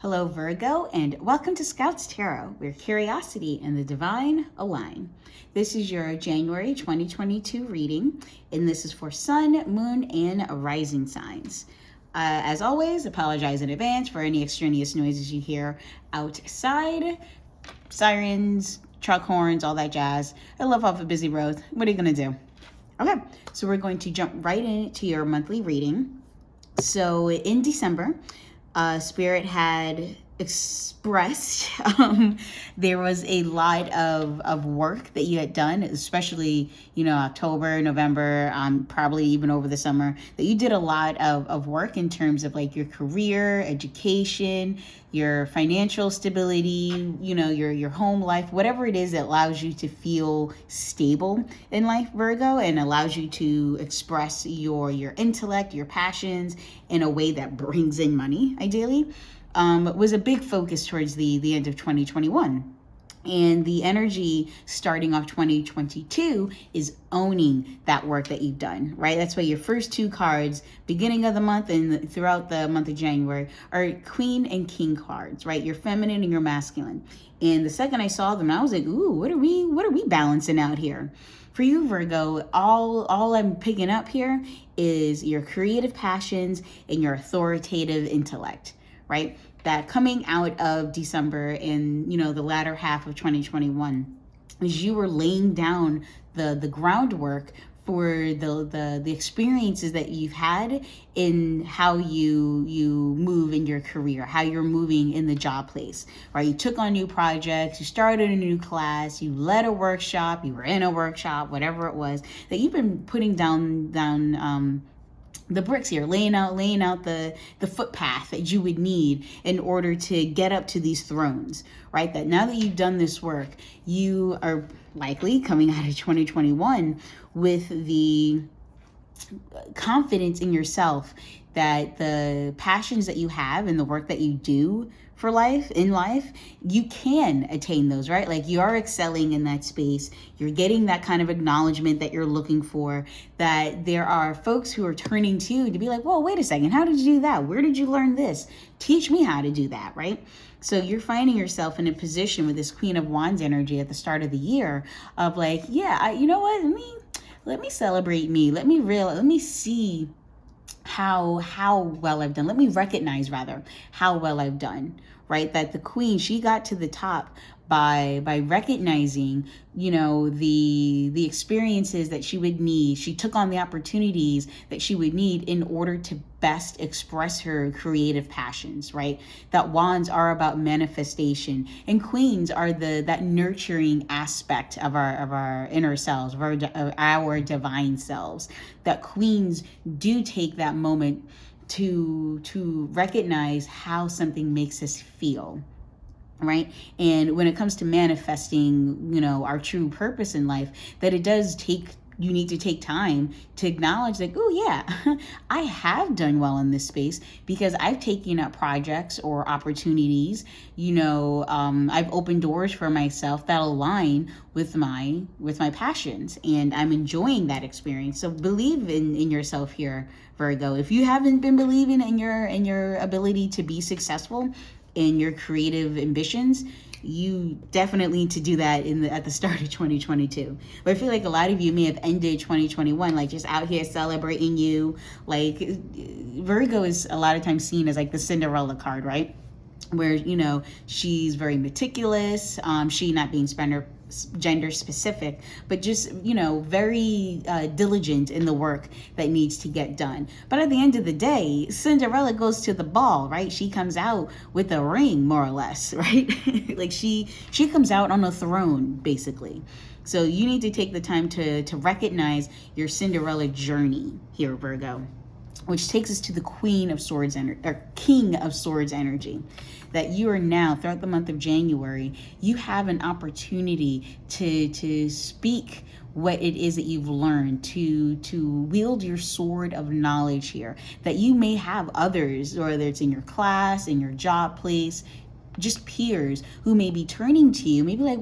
Hello, Virgo, and welcome to Scouts Tarot, where curiosity and the divine align. This is your January 2022 reading, and this is for Sun, Moon, and Rising signs. As always, apologize in advance for any extraneous noises you hear outside. Sirens, truck horns, all that jazz. I live off a busy road. What are you going to do? Okay, so we're going to jump right into your monthly reading. So in December, Spirit had expressed there was a lot of work that you had done, especially, October, November, probably even over the summer, that you did a lot of work in terms of like your career, education, your financial stability, your home life, whatever it is that allows you to feel stable in life, Virgo, and allows you to express your intellect, your passions in a way that brings in money, ideally. Was a big focus towards the end of 2021. And the energy starting off 2022 is owning that work that you've done, right? That's why your first two cards, beginning of the month and throughout the month of January, are Queen and King cards, right? Your feminine and your masculine. And the second I saw them, I was like, ooh, what are we balancing out here? For you, Virgo, all I'm picking up here is your creative passions and your authoritative intellect, right? That coming out of December and, the latter half of 2021, as you were laying down the groundwork for the experiences that you've had in how you move in your career, how you're moving in the job place, right? You took on new projects, you started a new class, you led a workshop, you were in a workshop, whatever it was, that you've been putting down the bricks here, laying out the footpath that you would need in order to get up to these thrones, right? That now that you've done this work, you are likely coming out of 2021 with the confidence in yourself that the passions that you have and the work that you do for life, you can attain those, right? Like you are excelling in that space. You're getting that kind of acknowledgement that you're looking for, that there are folks who are turning to you to be like, whoa, wait a second. How did you do that? Where did you learn this? Teach me how to do that, right? So you're finding yourself in a position with this Queen of Wands energy at the start of the year of like, yeah, you know what? Let me celebrate me. Let me see how well I've done. Let me recognize rather how well I've done, right? That the Queen, she got to the top by recognizing, the experiences that she would need. She took on the opportunities that she would need in order to best express her creative passions, right? That wands are about manifestation, and queens are that nurturing aspect of our inner selves, of our divine selves. That queens do take that moment to recognize how something makes us feel, right? And when it comes to manifesting, our true purpose in life, that you need to take time to acknowledge like, oh yeah, I have done well in this space because I've taken up projects or opportunities, I've opened doors for myself that align with my passions, and I'm enjoying that experience. So believe in yourself here, Virgo. If you haven't been believing in your ability to be successful in your creative ambitions, you definitely need to do that at the start of 2022. But I feel like a lot of you may have ended 2021 like just out here celebrating you. Like Virgo is a lot of times seen as like the Cinderella card, right? Where, she's very meticulous, she not being gender specific, but just, very diligent in the work that needs to get done. But at the end of the day, Cinderella goes to the ball, right? She comes out with a ring, more or less, right? Like she comes out on a throne, basically. So you need to take the time to recognize your Cinderella journey here, Virgo, which takes us to the Queen of Swords or King of Swords energy. That you are now, throughout the month of January, you have an opportunity to speak what it is that you've learned, to wield your sword of knowledge here. That you may have others, whether it's in your class, in your job place, just peers who may be turning to you, maybe like,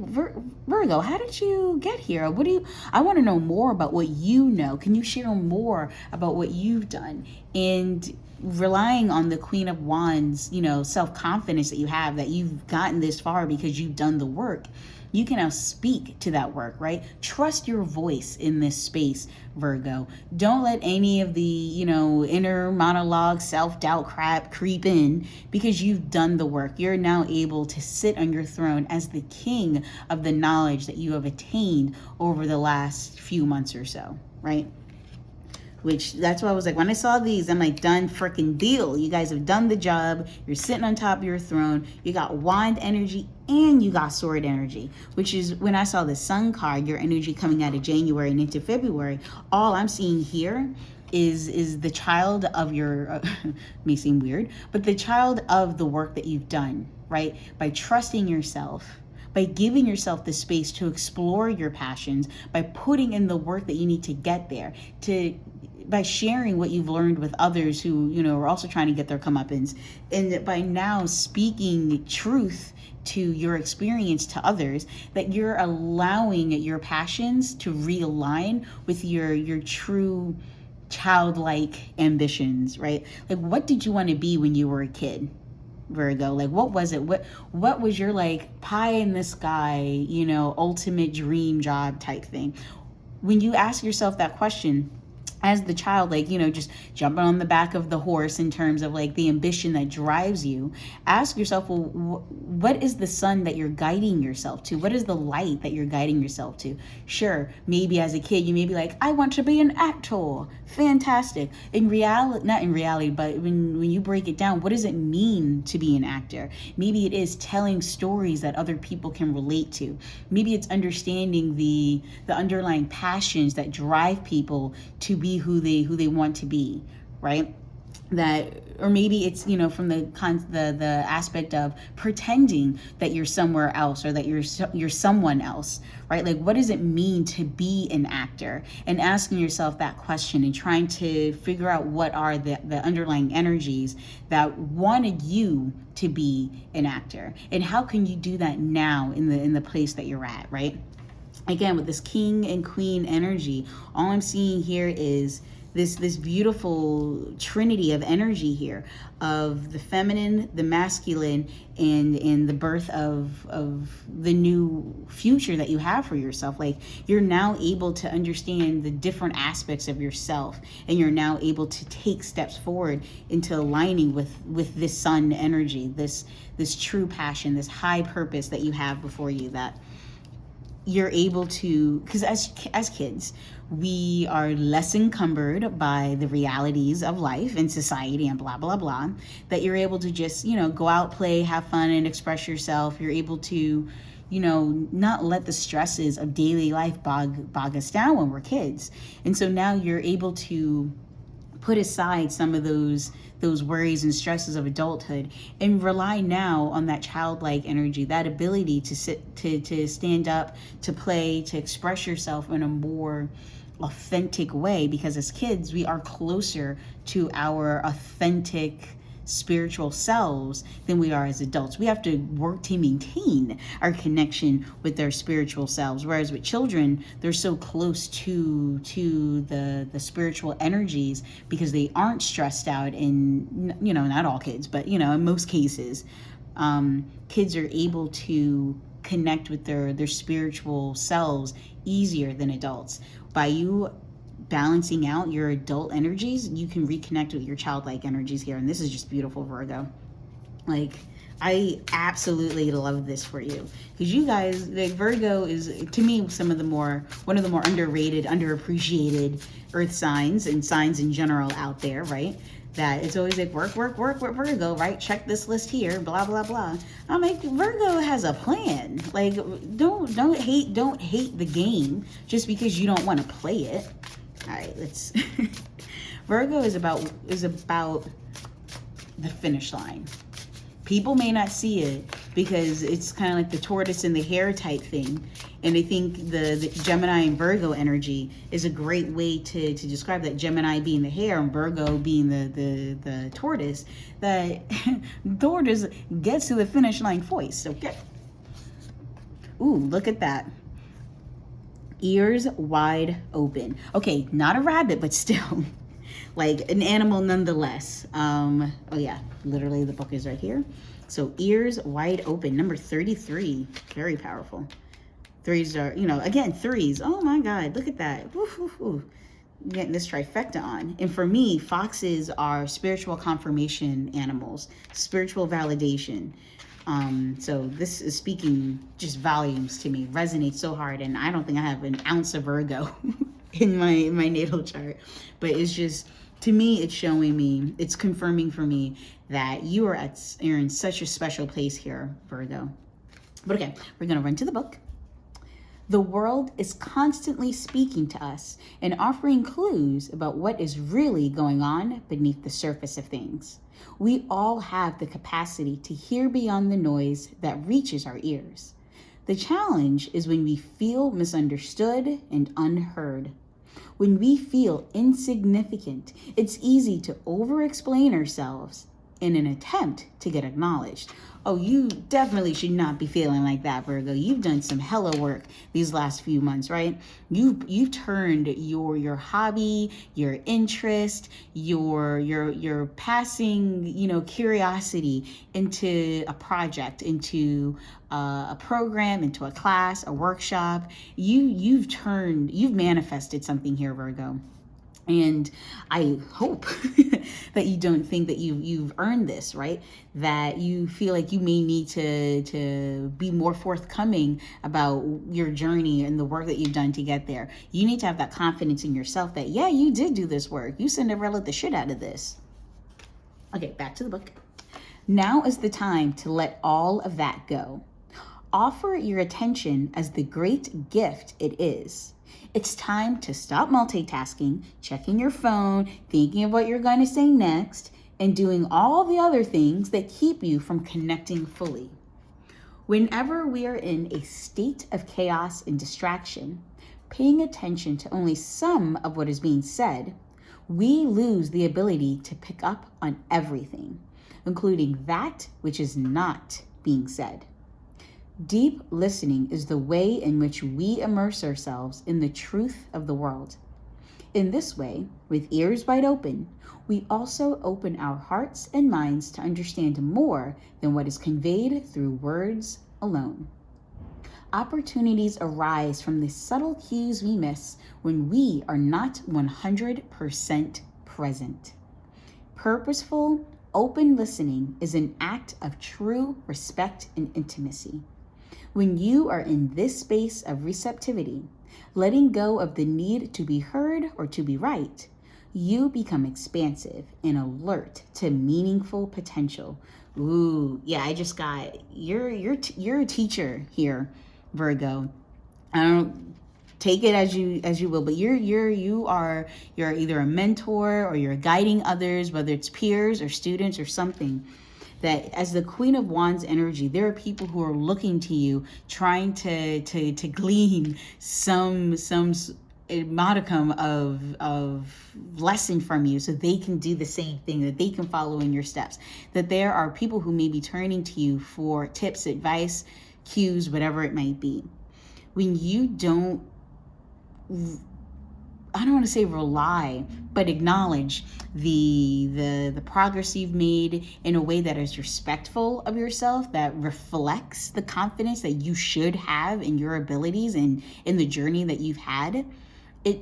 Virgo, how did you get here? I want to know more about what you know. Can you share more about what you've done? And relying on the Queen of Wands, self-confidence that you have, that you've gotten this far because you've done the work. You can now speak to that work, right? Trust your voice in this space, Virgo. Don't let any of the, inner monologue, self-doubt crap creep in, because you've done the work. You're now able to sit on your throne as the king of the knowledge that you have attained over the last few months or so, right? Which, that's why I was like, when I saw these, I'm like, done freaking deal. You guys have done the job. You're sitting on top of your throne. You got wand energy and you got sword energy, which is, when I saw the sun card, your energy coming out of January and into February, all I'm seeing here is the child of your, may seem weird, but the child of the work that you've done, right? By trusting yourself, by giving yourself the space to explore your passions, by putting in the work that you need to get there, by sharing what you've learned with others who, are also trying to get their comeuppance, and by now speaking truth to your experience to others, that you're allowing your passions to realign with your true childlike ambitions, right? Like, what did you want to be when you were a kid, Virgo? Like, what was it? What was your, like, pie in the sky, ultimate dream job type thing? When you ask yourself that question, as the child, like, just jumping on the back of the horse in terms of like the ambition that drives you, ask yourself, well, what is the sun that you're guiding yourself to? What is the light that you're guiding yourself to? Sure, maybe as a kid, you may be like, I want to be an actor. Fantastic. In reality, not in reality, but when you break it down, what does it mean to be an actor? Maybe it is telling stories that other people can relate to. Maybe it's understanding the underlying passions that drive people to be who they want to be, right? That, or maybe it's, from the aspect of pretending that you're somewhere else, or that you're someone else, right? Like, what does it mean to be an actor? And asking yourself that question and trying to figure out what are the underlying energies that wanted you to be an actor, and how can you do that now in the place that you're at, right? Again, with this king and queen energy, all I'm seeing here is this beautiful trinity of energy here, of the feminine, the masculine, and the birth of the new future that you have for yourself. Like, you're now able to understand the different aspects of yourself, and you're now able to take steps forward into aligning with this sun energy, this true passion, this high purpose that you have before you, that you're able to, because as kids, we are less encumbered by the realities of life and society and blah, blah, blah, that you're able to just, go out, play, have fun, and express yourself. You're able to, not let the stresses of daily life bog us down when we're kids. And so now you're able to put aside some of those worries and stresses of adulthood, and rely now on that childlike energy, that ability to stand up, to play, to express yourself in a more authentic way. Because as kids, we are closer to our authentic spiritual selves than we are as adults. We have to work to maintain our connection with their spiritual selves, whereas with children, they're so close to the spiritual energies, because they aren't stressed out. In, not all kids, but in most cases, kids are able to connect with their spiritual selves easier than adults. By you balancing out your adult energies, you can reconnect with your childlike energies here. And this is just beautiful, Virgo. Like, I absolutely love this for you, because you guys, like, Virgo is, to me, one of the more underrated, underappreciated earth signs, and signs in general out there, right? That it's always like, work, Virgo, right? Check this list here, blah, blah, blah. I'm like, Virgo has a plan. Like, don't hate the game just because you don't want to play it. All right, let's Virgo is about the finish line. People may not see it because it's kind of like the tortoise and the hare type thing. And I think the Gemini and Virgo energy is a great way to describe that. Gemini being the hare and Virgo being the tortoise. That tortoise gets to the finish line first, okay? Ooh, look at that. Ears wide open. Okay, not a rabbit, but still. like an animal nonetheless. Oh yeah, literally the book is right here. So ears wide open, number 33, very powerful. Threes are, again, threes. Oh my God, look at that. Woo, woo, woo. Getting this trifecta on. And for me, foxes are spiritual confirmation animals, spiritual validation. So this is speaking just volumes to me, resonates so hard. And I don't think I have an ounce of Virgo in my natal chart, but it's just, to me, it's showing me, it's confirming for me that you're in such a special place here, Virgo. But okay, we're going to run to the book. The world is constantly speaking to us and offering clues about what is really going on beneath the surface of things. We all have the capacity to hear beyond the noise that reaches our ears. The challenge is when we feel misunderstood and unheard. When we feel insignificant, it's easy to over-explain ourselves in an attempt to get acknowledged. Oh, you definitely should not be feeling like that, Virgo. You've done some hella work these last few months, right? You've turned your hobby, your interest, your passing, curiosity into a project, into a program, into a class, a workshop. You've manifested something here, Virgo. And I hope that you don't think that you've earned this, right? That you feel like you may need to be more forthcoming about your journey and the work that you've done to get there. You need to have that confidence in yourself that, yeah, you did do this work. You Cinderella the shit out of this. Okay, back to the book. Now is the time to let all of that go. Offer your attention as the great gift it is. It's time to stop multitasking, checking your phone, thinking of what you're going to say next, and doing all the other things that keep you from connecting fully. Whenever we are in a state of chaos and distraction, paying attention to only some of what is being said, we lose the ability to pick up on everything, including that which is not being said. Deep listening is the way in which we immerse ourselves in the truth of the world. In this way, with ears wide open, we also open our hearts and minds to understand more than what is conveyed through words alone. Opportunities arise from the subtle cues we miss when we are not 100% present. Purposeful, open listening is an act of true respect and intimacy. When you are in this space of receptivity, letting go of the need to be heard or to be right, you become expansive and alert to meaningful potential. Ooh, yeah, I just got, you're a teacher here, Virgo. I don't take it as you will, but you're either a mentor or you're guiding others, whether it's peers or students or something. That as the Queen of Wands energy, there are people who are looking to you, trying to glean some modicum of lesson from you, so they can do the same thing, that they can follow in your steps. That there are people who may be turning to you for tips, advice, cues, whatever it might be. When you don't, I don't want to say rely, but acknowledge the progress you've made in a way that is respectful of yourself, that reflects the confidence that you should have in your abilities and in the journey that you've had, it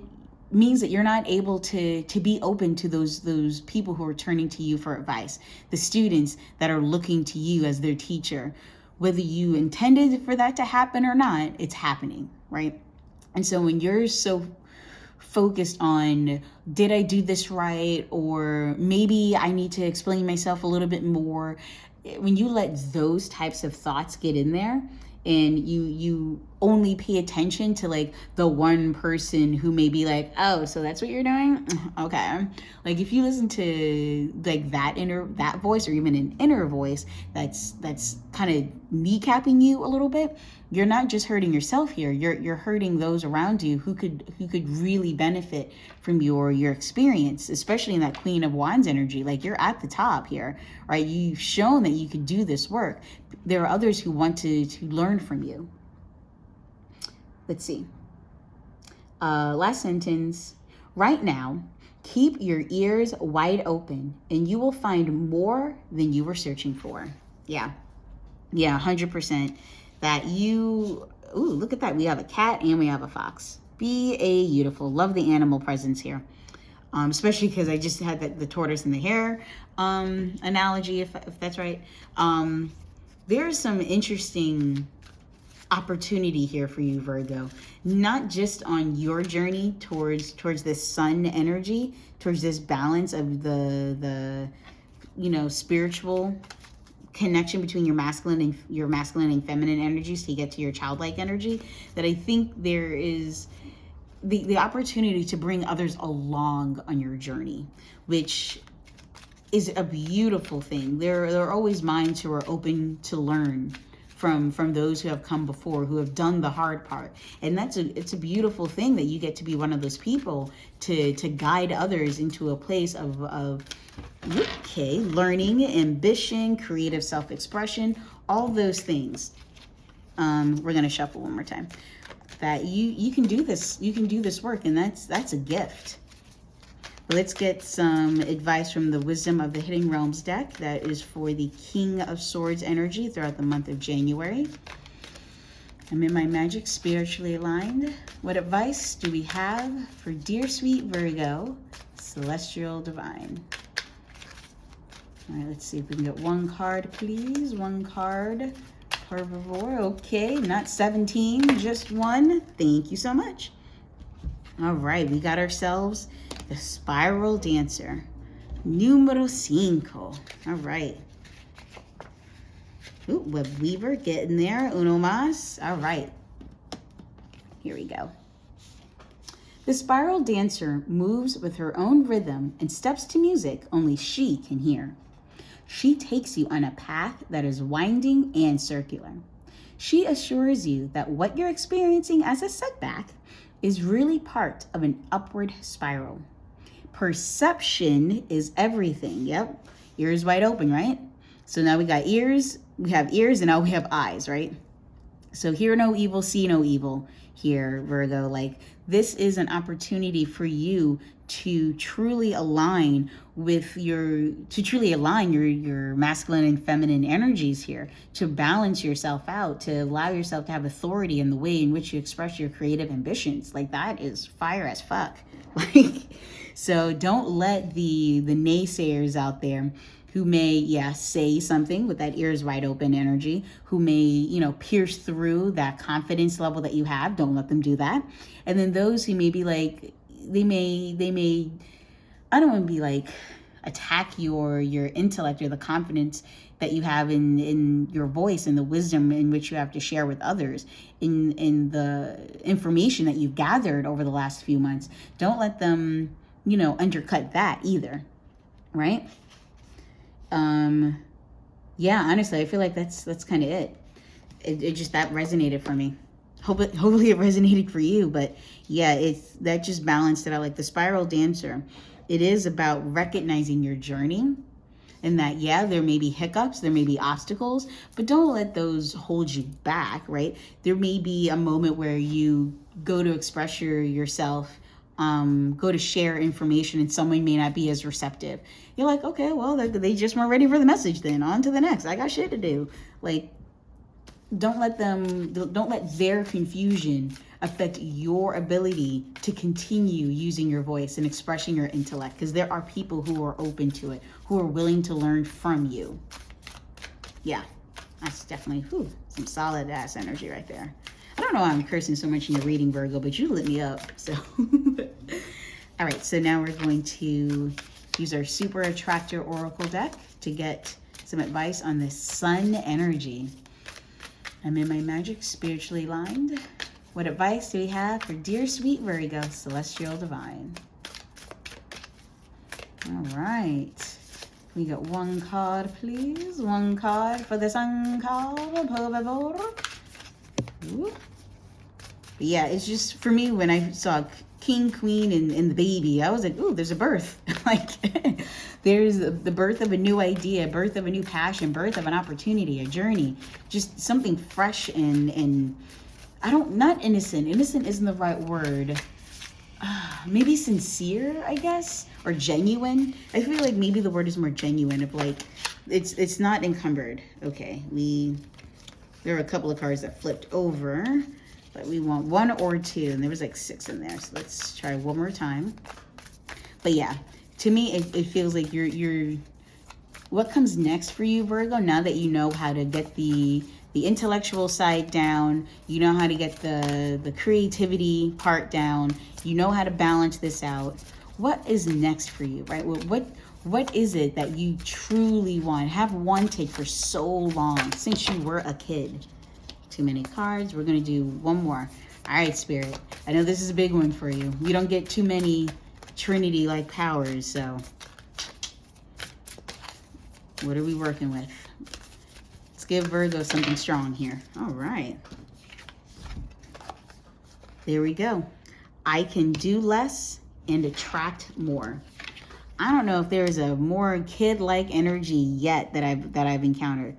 means that you're not able to be open to those people who are turning to you for advice, the students that are looking to you as their teacher. Whether you intended for that to happen or not, it's happening, right? And so when you're so focused on, did I do this right? Or maybe I need to explain myself a little bit more. When you let those types of thoughts get in there and you only pay attention to like the one person who may be like, oh, so that's what you're doing? Okay. Like if you listen to like that voice, or even an inner voice that's kind of kneecapping you a little bit, you're not just hurting yourself here. You're hurting those around you who could really benefit from your experience, especially in that Queen of Wands energy. Like you're at the top here, right? You've shown that you could do this work. There are others who want to learn from you. Let's see. Last sentence. Right now, Keep your ears wide open and you will find more than you were searching for. Yeah, 100%. That you, ooh, look at that. We have a cat and we have a fox. Beautiful. Love the animal presence here. Especially because I just had the tortoise and the hare analogy, if that's right. There's some interesting opportunity here for you, Virgo, not just on your journey towards this sun energy, towards this balance of the spiritual connection between your masculine and feminine energies to get to your childlike energy, that I think there is the opportunity to bring others along on your journey, which is a beautiful thing. There are always minds who are open to learn from those who have come before, who have done the hard part. And it's a beautiful thing that you get to be one of those people to guide others into a place of learning, ambition, creative self-expression, all those things. We're gonna shuffle one more time. That you can do this, work, and that's a gift. Let's get some advice from the Wisdom of the Hidden Realms deck. That is for the King of Swords energy throughout the month of January. I'm in my magic, spiritually aligned. What advice do we have for dear sweet Virgo, celestial divine? All right, let's see if we can get one card, please. One card per favor. Okay, not 17, just one. Thank you so much. All right, we got ourselves the Spiral Dancer, numero 5. All right. Ooh, Web Weaver getting there. Uno más. All right. Here we go. The Spiral Dancer moves with her own rhythm and steps to music only she can hear. She takes you on a path that is winding and circular. She assures you that what you're experiencing as a setback is really part of an upward spiral. Perception is everything. Yep. Ears wide open, right? So now we got ears, we have ears, and now we have eyes, right? So hear no evil, see no evil here, Virgo. Like, this is an opportunity for you to truly align with your masculine and feminine energies here, to balance yourself out, to allow yourself to have authority in the way in which you express your creative ambitions. Like, that is fire as fuck. Like, so don't let the naysayers out there who may, say something with that ears wide open energy, who may, pierce through that confidence level that you have. Don't let them do that. And then those who may be like, they may, I don't want to be like, attack your intellect or the confidence that you have in your voice and the wisdom in which you have to share with others, in the information that you've gathered over the last few months. Don't let them, undercut that either, right? Honestly, I feel like that's kind of it. It just, that resonated for me. Hopefully it resonated for you, but yeah, that just balanced it out. Like the Spiral Dancer, it is about recognizing your journey, and that, there may be hiccups, there may be obstacles, but don't let those hold you back, right? There may be a moment where you go to express yourself, go to share information, and someone may not be as receptive. You're like, okay, well, they just weren't ready for the message then. On to the next. I got shit to do. Like, don't let their confusion affect your ability to continue using your voice and expressing your intellect, because there are people who are open to it, who are willing to learn from you. Yeah, that's definitely some solid ass energy right there. I don't know why I'm cursing so much in your reading, Virgo, but you lit me up. So, all right, so now we're going to use our Super Attractor Oracle deck to get some advice on this sun energy. I'm in my magic, spiritually aligned. What advice do we have for dear sweet Virgo, celestial divine? All right. We got one card, please. One card for the sun card, por favor. Yeah, it's just, for me, when I saw King, Queen, and the baby, I was like, ooh, there's a birth. Like, there's the birth of a new idea, birth of a new passion, birth of an opportunity, a journey, just something fresh and not innocent. Innocent isn't the right word. maybe sincere, I guess, or genuine. I feel like maybe the word is more genuine, of like, it's not encumbered. Okay, there are a couple of cards that flipped over, but we want 1 or 2, and there was like 6 in there. So let's try one more time. But yeah, to me, it feels like you're what comes next for you, Virgo, now that you know how to get the intellectual side down, you know how to get the creativity part down, you know how to balance this out. What is next for you, right? What is it that you truly want, have wanted for so long, since you were a kid? Too many cards. We're going to do one more. All right, Spirit. I know this is a big one for you. You don't get too many Trinity-like powers, so what are we working with? Let's give Virgo something strong here. All right. There we go. I can do less and attract more. I don't know if there's a more kid-like energy yet that I've encountered.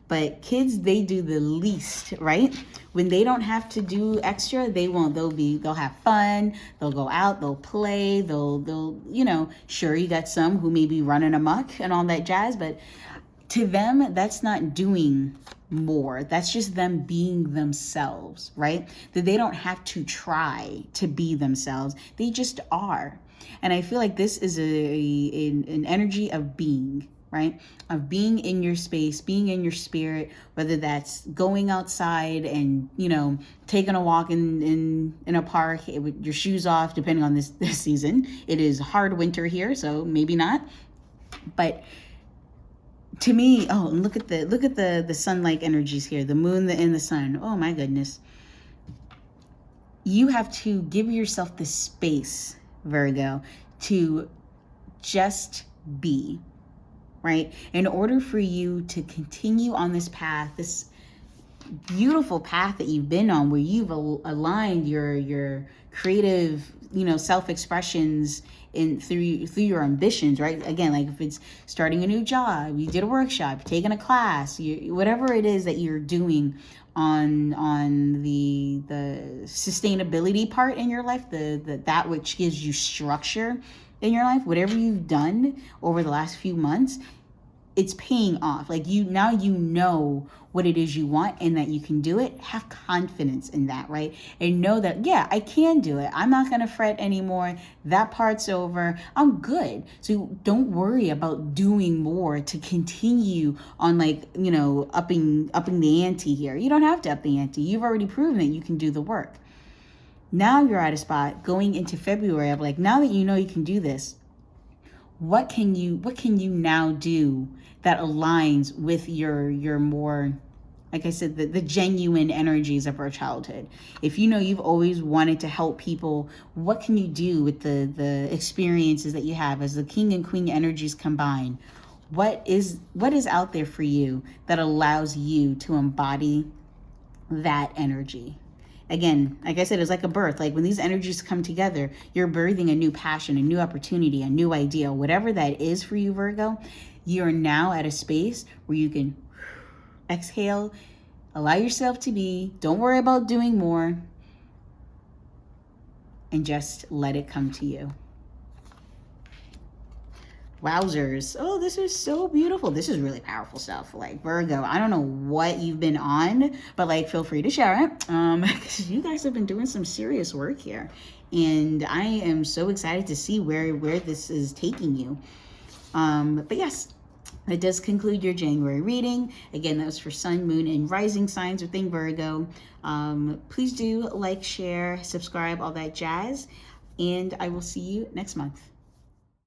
But kids, they do the least, right? When they don't have to do extra, they won't. They'll have fun. They'll go out. They'll play. They'll you know, sure, you got some who may be running amok and all that jazz, but to them, that's not doing more. That's just them being themselves, right? That they don't have to try to be themselves. They just are. And I feel like this is an energy of being, right? Of being in your space, being in your spirit, whether that's going outside and, you know, taking a walk in a park with your shoes off, depending on this season. It is hard winter here, so maybe not. But to me, oh, and look at the sun-like energies here, the moon and the sun. Oh my goodness. You have to give yourself the space, Virgo, to just be, right? In order for you to continue on this path, this beautiful path that you've been on, where you've aligned your creative, you know, self-expressions through your ambitions, right? Again, like if it's starting a new job, you did a workshop, taking a class, whatever it is that you're doing on the sustainability part in your life, that which gives you structure in your life, whatever you've done over the last few months, it's paying off. Like now you know what it is you want and that you can do it. Have confidence in that, right? And know that, yeah, I can do it. I'm not going to fret anymore. That part's over. I'm good. So don't worry about doing more to continue on, like, you know, upping the ante here. You don't have to up the ante. You've already proven that you can do the work. Now you're at a spot going into February of like, now that you know you can do this, what can you now do that aligns with your more, like I said, the genuine energies of our childhood? If you know you've always wanted to help people, what can you do with the experiences that you have as the king and queen energies combine? What is out there for you that allows you to embody that energy? Again, like I said, it's like a birth. Like when these energies come together, you're birthing a new passion, a new opportunity, a new idea, whatever that is for you, Virgo. You're now at a space where you can exhale, allow yourself to be, don't worry about doing more, and just let it come to you. Wowzers. Oh, this is so beautiful. This is really powerful stuff. Like, Virgo, I don't know what you've been on, but like, feel free to share it. Because you guys have been doing some serious work here. And I am so excited to see where this is taking you. But yes, that does conclude your January reading. Again, that was for sun, moon, and rising signs within Virgo. Please do like, share, subscribe, all that jazz. And I will see you next month.